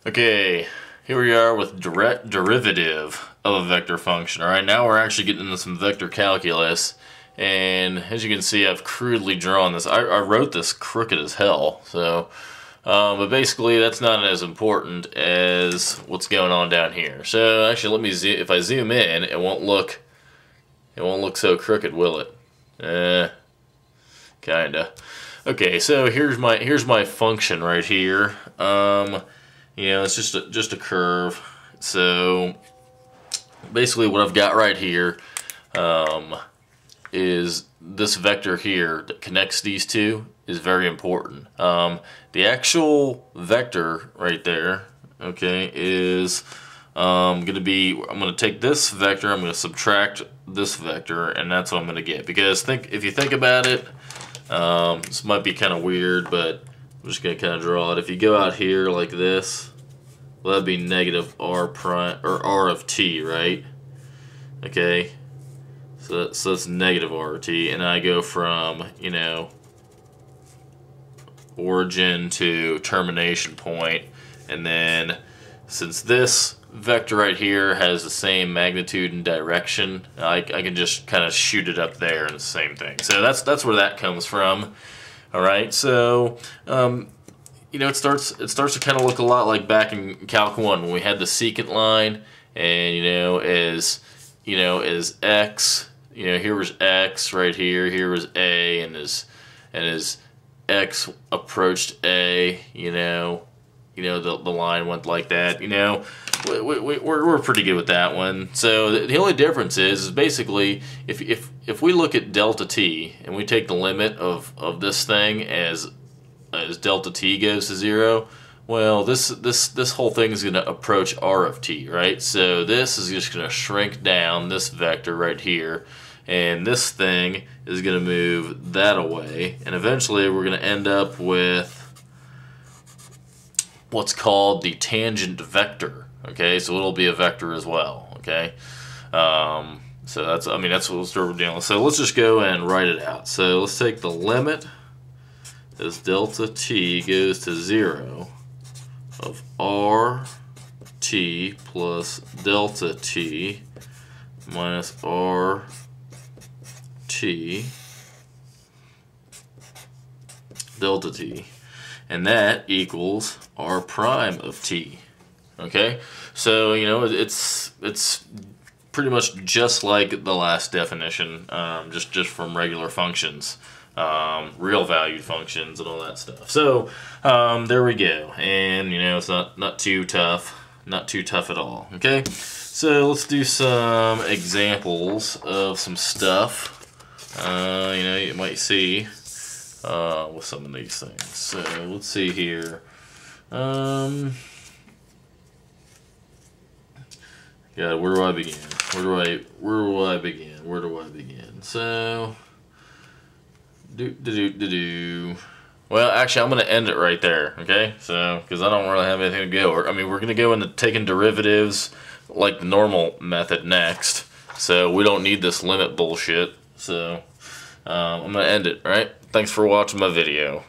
Okay, here we are with direct derivative of a vector function. Alright, now we're actually getting into some vector calculus, and as you can see, I've crudely drawn this. I wrote this crooked as hell, so but basically that's not as important as what's going on down here. So actually, let me if I zoom in, it won't look so crooked, will it? Kinda. Okay, so here's my function right here. You know, it's just a curve. So basically what I've got right here is this vector here that connects these two is very important. The actual vector right there, okay, is I'm going to take this vector, I'm going to subtract this vector, and that's what I'm going to get. Because if you think about it, this might be kind of weird, but I'm just going to kind of draw it. If you go out here like this, well, that'd be negative r prime, or r of t, right? Okay, so that's negative r of t, and I go from, you know, origin to termination point, and then since this vector right here has the same magnitude and direction, I can just kind of shoot it up there, and the same thing. So that's where that comes from. All right, so you know, it starts to kind of look a lot like back in Calc 1 when we had the secant line, and as x, here was x right here, here was a, and as x approached a, the line went like that. We're pretty good with that one. So the only difference is basically if we look at delta t and we take the limit of this thing as delta t goes to 0, well, this whole thing is going to approach r of t, right? So this is just going to shrink down this vector right here, and this thing is going to move that away, and eventually we're going to end up with what's called the tangent vector. Okay, so it'll be a vector as well. Okay, so that's what we're dealing with. So let's just go and write it out. So let's take the limit as delta t goes to 0 of r t plus delta t minus r t delta t, and that equals r prime of t. Okay, so it's pretty much just like the last definition, just from regular functions, real valued functions and all that stuff. So there we go, and it's not too tough, not too tough at all. Okay, so let's do some examples of some stuff. You might see with some of these things. So let's see here. God, where do I begin? Where do I begin? So, well, actually, I'm going to end it right there, okay? So, because I don't really have anything to go. We're going to go into taking derivatives like the normal method next. So, we don't need this limit bullshit. So, I'm going to end it, all right? Thanks for watching my video.